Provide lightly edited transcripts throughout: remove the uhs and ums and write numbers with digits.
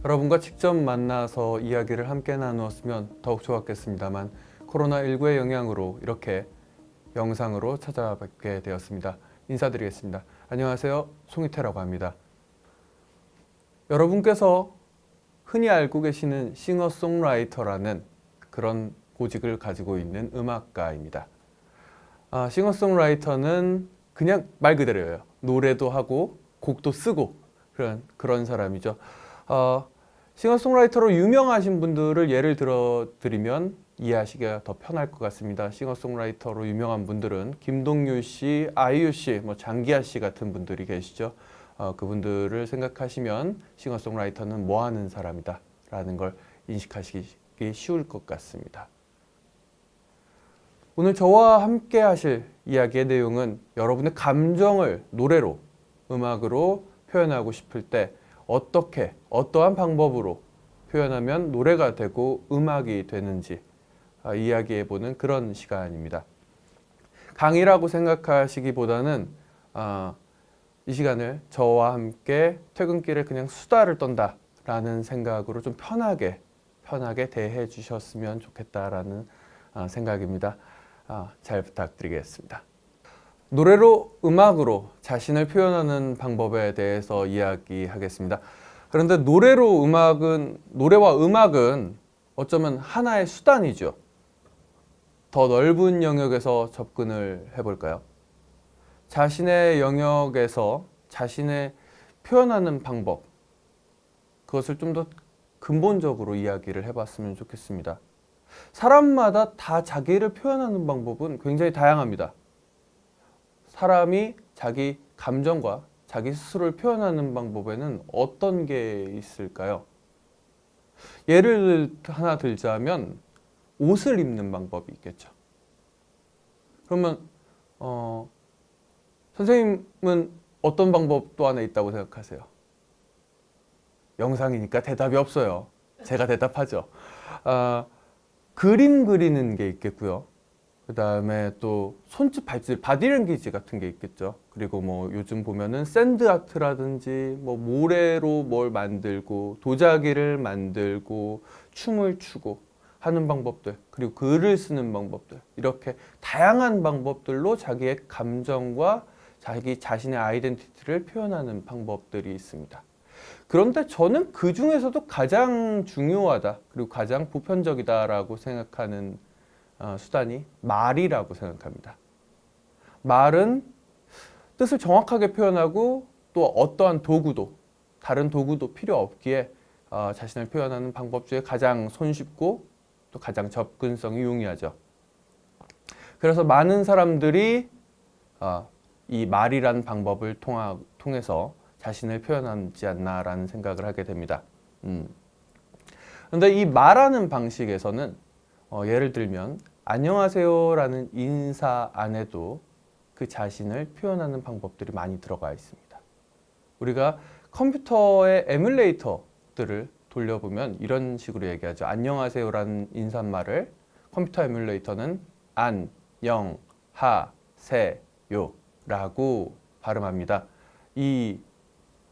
여러분과 직접 만나서 이야기를 함께 나누었으면 더욱 좋았겠습니다만 코로나19의 영향으로 이렇게 영상으로 찾아뵙게 되었습니다. 인사드리겠습니다. 안녕하세요. 송희태라고 합니다. 여러분께서 흔히 알고 계시는 싱어송라이터라는 그런 고직을 가지고 있는 음악가입니다. 싱어송라이터는 그냥 말 그대로예요. 노래도 하고 곡도 쓰고 그런 사람이죠. 싱어송라이터로 유명하신 분들을 예를 들어 드리면 이해하시기가 더 편할 것 같습니다. 싱어송라이터로 유명한 분들은 김동률 씨, 아이유 씨, 장기하 씨 같은 분들이 계시죠. 그분들을 생각하시면 싱어송라이터는 뭐 하는 사람이다 라는 걸 인식하시기 쉬울 것 같습니다. 오늘 저와 함께 하실 이야기의 내용은 여러분의 감정을 노래로, 음악으로 표현하고 싶을 때 어떻게, 어떠한 방법으로 표현하면 노래가 되고 음악이 되는지 이야기해보는 그런 시간입니다. 강의라고 생각하시기보다는 이 시간을 저와 함께 퇴근길에 그냥 수다를 떤다라는 생각으로 좀 편하게 대해 주셨으면 좋겠다라는 생각입니다. 잘 부탁드리겠습니다. 노래로, 음악으로 자신을 표현하는 방법에 대해서 이야기하겠습니다. 그런데 노래와 음악은 어쩌면 하나의 수단이죠. 더 넓은 영역에서 접근을 해볼까요? 자신의 영역에서 자신의 표현하는 방법, 그것을 좀 더 근본적으로 이야기를 해봤으면 좋겠습니다. 사람마다 다 자기를 표현하는 방법은 굉장히 다양합니다. 사람이 자기 감정과 자기 스스로를 표현하는 방법에는 어떤 게 있을까요? 예를 하나 들자면 옷을 입는 방법이 있겠죠. 그러면 선생님은 어떤 방법 또 하나 있다고 생각하세요? 영상이니까 대답이 없어요. 제가 대답하죠. 그림 그리는 게 있겠고요. 그 다음에 또 손짓, 발짓, 바디랭귀지 같은 게 있겠죠. 그리고 요즘 보면은 샌드 아트라든지 모래로 뭘 만들고 도자기를 만들고 춤을 추고 하는 방법들, 그리고 글을 쓰는 방법들, 이렇게 다양한 방법들로 자기의 감정과 자기 자신의 아이덴티티를 표현하는 방법들이 있습니다. 그런데 저는 그 중에서도 가장 중요하다, 그리고 가장 보편적이다라고 생각하는 수단이 말이라고 생각합니다. 말은 뜻을 정확하게 표현하고 또 어떠한 도구도, 다른 도구도 필요 없기에 자신을 표현하는 방법 중에 가장 손쉽고 또 가장 접근성이 용이하죠. 그래서 많은 사람들이 이 말이라는 방법을 통해서 자신을 표현하지 않나라는 생각을 하게 됩니다. 그런데 이 말하는 방식에서는 예를 들면 안녕하세요라는 인사 안에도 그 자신을 표현하는 방법들이 많이 들어가 있습니다. 우리가 컴퓨터의 에뮬레이터들을 돌려보면 이런 식으로 얘기하죠. 안녕하세요라는 인사말을 컴퓨터 에뮬레이터는 안녕하세요라고 발음합니다. 이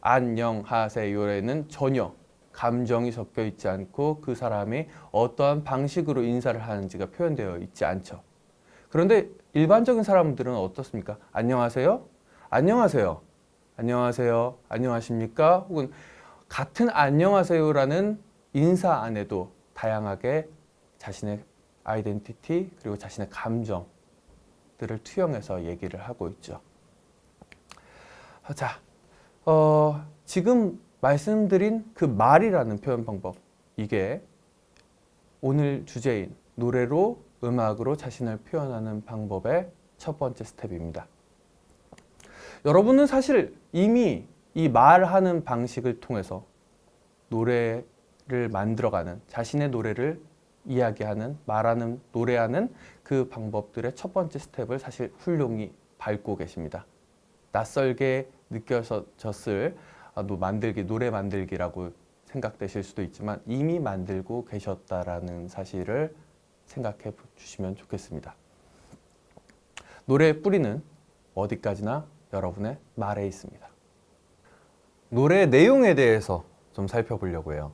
안녕하세요에는 전혀 감정이 섞여 있지 않고 그 사람이 어떠한 방식으로 인사를 하는지가 표현되어 있지 않죠. 그런데 일반적인 사람들은 어떻습니까? 안녕하세요? 안녕하세요. 안녕하세요. 안녕하십니까? 혹은 같은 안녕하세요라는 인사 안에도 다양하게 자신의 아이덴티티 그리고 자신의 감정들을 투영해서 얘기를 하고 있죠. 자, 지금 말씀드린 그 말이라는 표현 방법, 이게 오늘 주제인 노래로, 음악으로 자신을 표현하는 방법의 첫 번째 스텝입니다. 여러분은 사실 이미 이 말하는 방식을 통해서 노래를 만들어가는, 자신의 노래를 이야기하는, 말하는, 노래하는 그 방법들의 첫 번째 스텝을 사실 훌륭히 밟고 계십니다. 낯설게 느껴졌을 노래 만들기라고 생각되실 수도 있지만 이미 만들고 계셨다라는 사실을 생각해 주시면 좋겠습니다. 노래의 뿌리는 어디까지나 여러분의 말에 있습니다. 노래의 내용에 대해서 좀 살펴보려고 해요.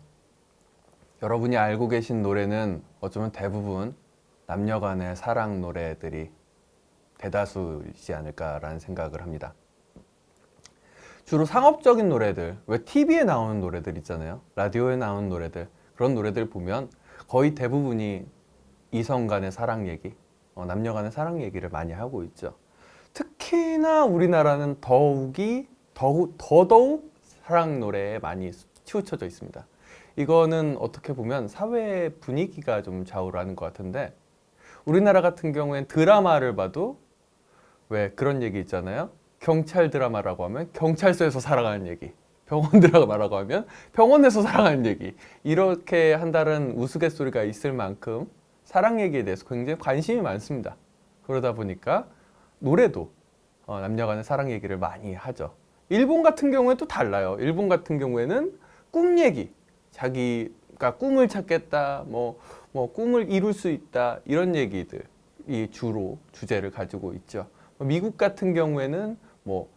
여러분이 알고 계신 노래는 어쩌면 대부분 남녀 간의 사랑 노래들이 대다수이지 않을까라는 생각을 합니다. 주로 상업적인 노래들, 왜 TV에 나오는 노래들 있잖아요. 라디오에 나오는 노래들, 그런 노래들 보면 거의 대부분이 이성 간의 사랑 얘기, 남녀 간의 사랑 얘기를 많이 하고 있죠. 특히나 우리나라는 더더욱 사랑 노래에 많이 치우쳐져 있습니다. 이거는 어떻게 보면 사회 분위기가 좀 좌우를 하는 것 같은데, 우리나라 같은 경우엔 드라마를 봐도 왜 그런 얘기 있잖아요. 경찰 드라마라고 하면 경찰서에서 살아가는 얘기, 병원 드라마라고 하면 병원에서 살아가는 얘기, 이렇게 한다는 우스갯소리가 있을 만큼 사랑 얘기에 대해서 굉장히 관심이 많습니다. 그러다 보니까 노래도 남녀 간의 사랑 얘기를 많이 하죠. 일본 같은 경우에 또 달라요. 일본 같은 경우에는 꿈 얘기, 자기가 꿈을 찾겠다, 뭐 꿈을 이룰 수 있다, 이런 얘기들이 주로 주제를 가지고 있죠. 미국 같은 경우에는 뭐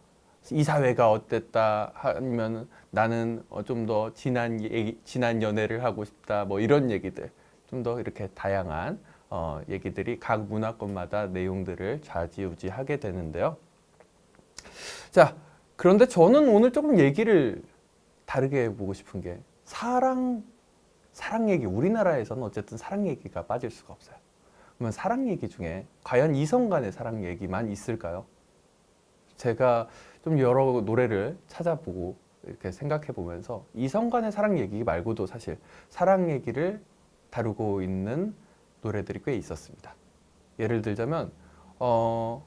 이 사회가 어땠다 하면 나는 좀 더 진한 연애를 하고 싶다, 뭐 이런 얘기들, 좀 더 이렇게 다양한 얘기들이 각 문화권마다 내용들을 좌지우지하게 되는데요. 자, 그런데 저는 오늘 조금 얘기를 다르게 해보고 싶은 게 사랑 얘기, 우리나라에서는 어쨌든 사랑 얘기가 빠질 수가 없어요. 그러면 사랑 얘기 중에 과연 이성 간의 사랑 얘기만 있을까요? 제가 좀 여러 노래를 찾아보고 이렇게 생각해 보면서 이성 간의 사랑 얘기 말고도 사실 사랑 얘기를 다루고 있는 노래들이 꽤 있었습니다. 예를 들자면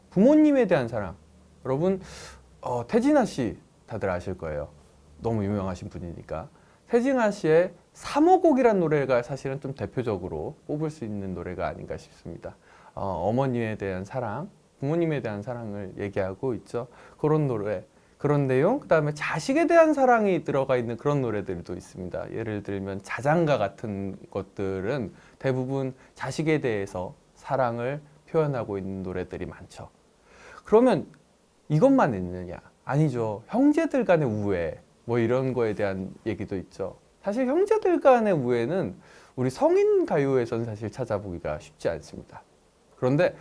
부모님에 대한 사랑. 여러분 태진아 씨 다들 아실 거예요. 너무 유명하신 분이니까. 태진아 씨의 3호 곡이라는 노래가 사실은 좀 대표적으로 뽑을 수 있는 노래가 아닌가 싶습니다. 어머니에 대한 사랑, 부모님에 대한 사랑을 얘기하고 있죠. 그런 노래, 그런 내용, 그 다음에 자식에 대한 사랑이 들어가 있는 그런 노래들도 있습니다. 예를 들면 자장가 같은 것들은 대부분 자식에 대해서 사랑을 표현하고 있는 노래들이 많죠. 그러면 이것만 있느냐? 아니죠. 형제들 간의 우애, 뭐 이런 거에 대한 얘기도 있죠. 사실 형제들 간의 우애는 우리 성인 가요에서는 사실 찾아보기가 쉽지 않습니다. 그런데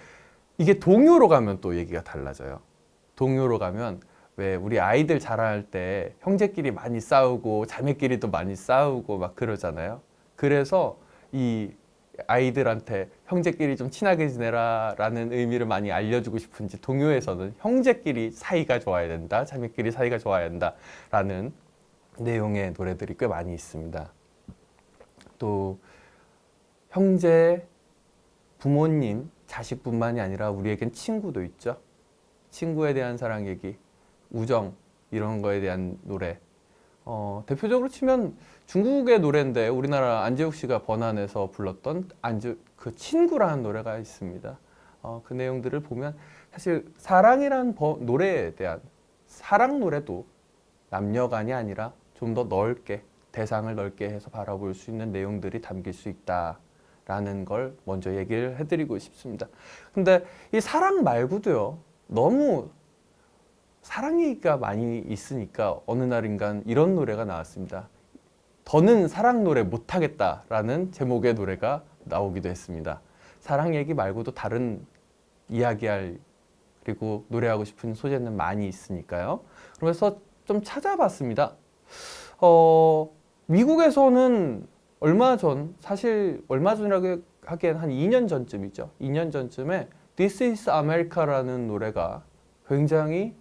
이게 동요로 가면 또 얘기가 달라져요. 동요로 가면 왜 우리 아이들 자랄 때 형제끼리 많이 싸우고 자매끼리도 많이 싸우고 막 그러잖아요. 그래서 이 아이들한테 형제끼리 좀 친하게 지내라 라는 의미를 많이 알려주고 싶은지 동요에서는 형제끼리 사이가 좋아야 된다, 자매끼리 사이가 좋아야 된다 라는 내용의 노래들이 꽤 많이 있습니다. 또 형제, 부모님, 자식뿐만이 아니라 우리에겐 친구도 있죠. 친구에 대한 사랑 얘기, 우정, 이런 거에 대한 노래. 대표적으로 치면 중국의 노래인데 우리나라 안재욱 씨가 번안해서 불렀던 그 친구라는 노래가 있습니다. 그 내용들을 보면 사실 사랑이란 노래에 대한 사랑 노래도 남녀간이 아니라 좀 더 넓게, 대상을 넓게 해서 바라볼 수 있는 내용들이 담길 수 있다라는 걸 먼저 얘기를 해드리고 싶습니다. 근데 이 사랑 말고도요, 너무 사랑 얘기가 많이 있으니까 어느 날인간 이런 노래가 나왔습니다. 더는 사랑 노래 못하겠다라는 제목의 노래가 나오기도 했습니다. 사랑 얘기 말고도 다른 이야기할, 그리고 노래하고 싶은 소재는 많이 있으니까요. 그래서 좀 찾아봤습니다. 미국에서는 사실 얼마 전이라고 하기엔 한 2년 전쯤이죠. 2년 전쯤에 This is America라는 노래가 굉장히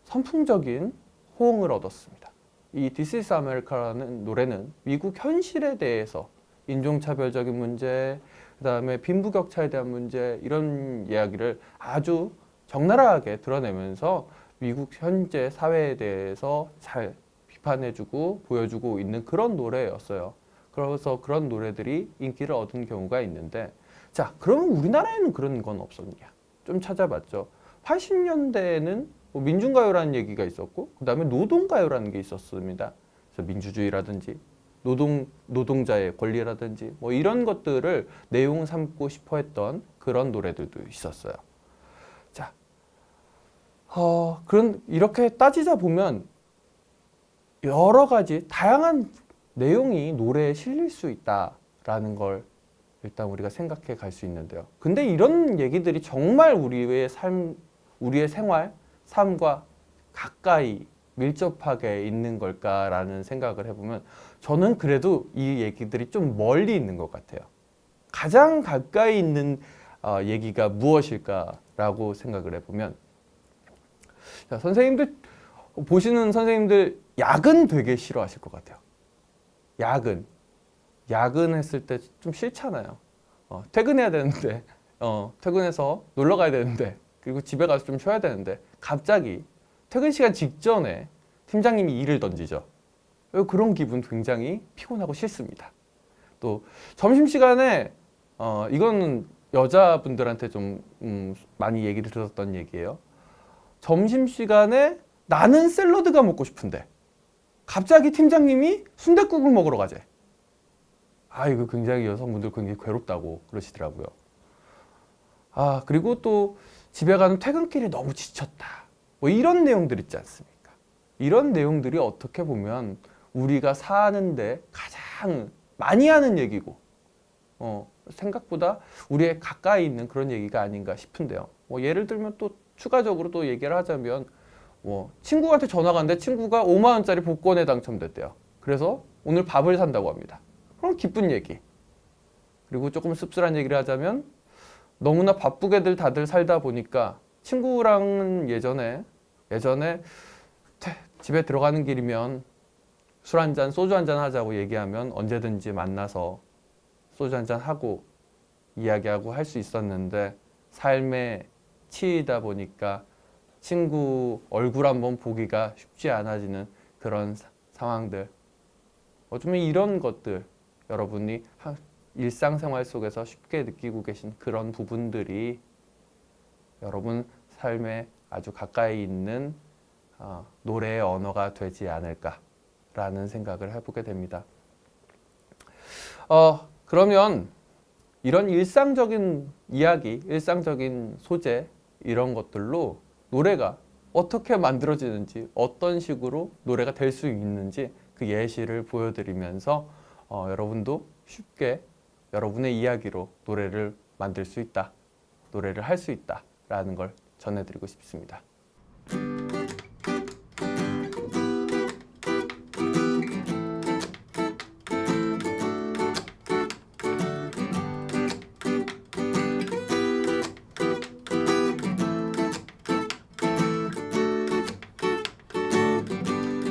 선풍적인 호응을 얻었습니다. 이 This is America라는 노래는 미국 현실에 대해서 인종차별적인 문제, 그 다음에 빈부격차에 대한 문제, 이런 이야기를 아주 적나라하게 드러내면서 미국 현재 사회에 대해서 잘 비판해주고 보여주고 있는 그런 노래였어요. 그래서 그런 노래들이 인기를 얻은 경우가 있는데, 자, 그러면 우리나라에는 그런 건 없었냐? 좀 찾아봤죠. 80년대에는 민중가요라는 얘기가 있었고, 그 다음에 노동가요라는 게 있었습니다. 그래서 민주주의라든지 노동자의 권리라든지 뭐 이런 것들을 내용 삼고 싶어 했던 그런 노래들도 있었어요. 자, 이렇게 따지자 보면 여러 가지 다양한 내용이 노래에 실릴 수 있다라는 걸 일단 우리가 생각해 갈 수 있는데요. 근데 이런 얘기들이 정말 우리의 생활, 삶과 가까이 밀접하게 있는 걸까라는 생각을 해보면 저는 그래도 이 얘기들이 좀 멀리 있는 것 같아요. 가장 가까이 있는 얘기가 무엇일까라고 생각을 해보면, 자, 선생님들 보시는 선생님들 야근 되게 싫어하실 것 같아요. 야근했을 때 좀 싫잖아요. 퇴근해야 되는데, 퇴근해서 놀러 가야 되는데, 그리고 집에 가서 좀 쉬어야 되는데, 갑자기 퇴근 시간 직전에 팀장님이 일을 던지죠. 그런 기분 굉장히 피곤하고 싫습니다. 또 점심시간에, 이거는 여자분들한테 좀 많이 얘기를 들었던 얘기예요. 점심시간에 나는 샐러드가 먹고 싶은데 갑자기 팀장님이 순댓국을 먹으러 가재. 이거 굉장히 여성분들 굉장히 괴롭다고 그러시더라고요. 그리고 또 집에 가는 퇴근길이 너무 지쳤다. 뭐 이런 내용들 있지 않습니까? 이런 내용들이 어떻게 보면 우리가 사는데 가장 많이 하는 얘기고, 생각보다 우리의 가까이 있는 그런 얘기가 아닌가 싶은데요. 예를 들면 또 추가적으로 또 얘기를 하자면, 친구한테 전화가 왔는데 친구가 5만 원짜리 복권에 당첨됐대요. 그래서 오늘 밥을 산다고 합니다. 그럼 기쁜 얘기. 그리고 조금 씁쓸한 얘기를 하자면, 너무나 바쁘게들 다들 살다 보니까 친구랑은 예전에 집에 들어가는 길이면 술 한잔, 소주 한잔 하자고 얘기하면 언제든지 만나서 소주 한잔 하고 이야기하고 할 수 있었는데, 삶에 치이다 보니까 친구 얼굴 한번 보기가 쉽지 않아지는 그런 상황들. 어쩌면 이런 것들, 여러분이 일상생활 속에서 쉽게 느끼고 계신 그런 부분들이 여러분 삶에 아주 가까이 있는 노래의 언어가 되지 않을까라는 생각을 해보게 됩니다. 그러면 이런 일상적인 이야기, 일상적인 소재, 이런 것들로 노래가 어떻게 만들어지는지, 어떤 식으로 노래가 될 수 있는지 그 예시를 보여드리면서 여러분도 쉽게 여러분의 이야기로 노래를 만들 수 있다, 노래를 할 수 있다라는 걸 전해드리고 싶습니다.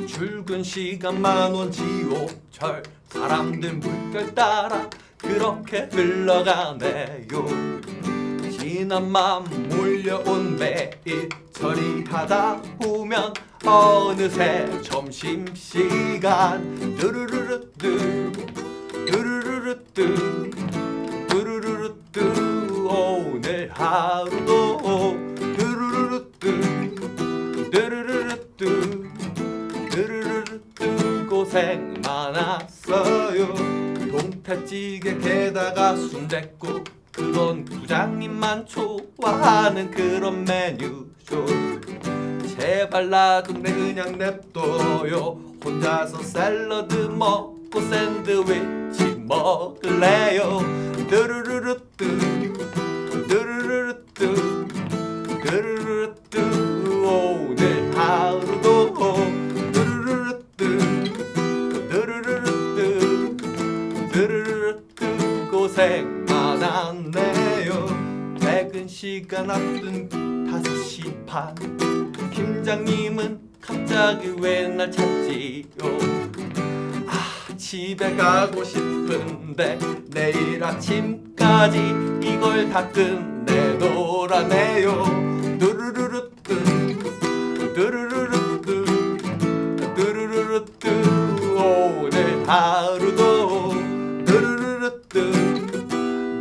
출근 시간 만원 지옥철, 사람들 물결 따라 그렇게 흘러가네요. 지난 맘 몰려온 매일 처리하다 보면 어느새 점심시간. 뚜루루루뚜 뚜루루루뚜 뚜루루루뚜 오늘 하루도 뚜루루루뚜 뚜루루루뚜 뚜루루루뚜 고생 많았어요. 동태찌개 게다가 순댓국, 그건 부장님만 좋아하는 그런 메뉴죠. 제발 놔둔데 그냥 냅둬요. 혼자서 샐러드 먹고 샌드위치 먹을래요. 뚜루루루뚜 뚜루루루뚜 뚜루루루뚜 오늘 하루도 뚜루루루뚜 뚜루루루뚜 뚜루루루뚜 고생 많았네요. 퇴근 시간 앞둔 5시 반, 팀장님은 갑자기 왜 날 찾지요? 집에 가고 싶은데 내일 아침까지 이걸 다 끝내놓으라네요. 뚜루루루뚜 뚜루루루뚜 뚜루루루뚜 오늘 하루도 뚜루루루뚜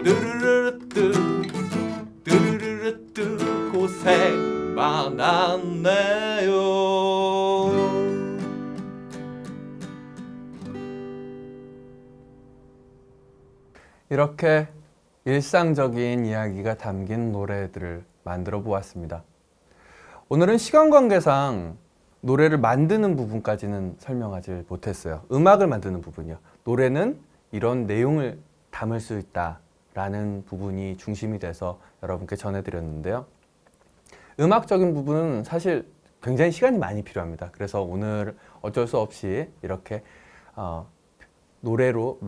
뚜루루루뚜 뚜루루루뚜 고생 많았네요. 이렇게 일상적인 이야기가 담긴 노래들을 만들어 보았습니다. 오늘은 시간 관계상 노래를 만드는 부분까지는 설명하지 못했어요. 음악을 만드는 부분이요. 노래는 이런 내용을 담을 수 있다라는 부분이 중심이 돼서 여러분께 전해드렸는데요. 음악적인 부분은 사실 굉장히 시간이 많이 필요합니다. 그래서 오늘 어쩔 수 없이 이렇게 노래로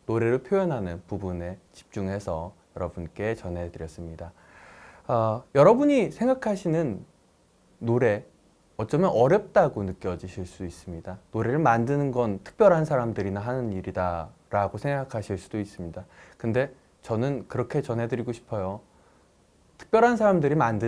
노래로 표현하는 부분에 집중해서 여러분께 전해드렸습니다. 여러분이 생각하시는 노래 어쩌면 어렵다고 느껴지실 수 있습니다. 노래를 만드는 건 특별한 사람들이나 하는 일이다라고 생각하실 수도 있습니다. 근데 저는 그렇게 전해드리고 싶어요. 특별한 사람들이 만드는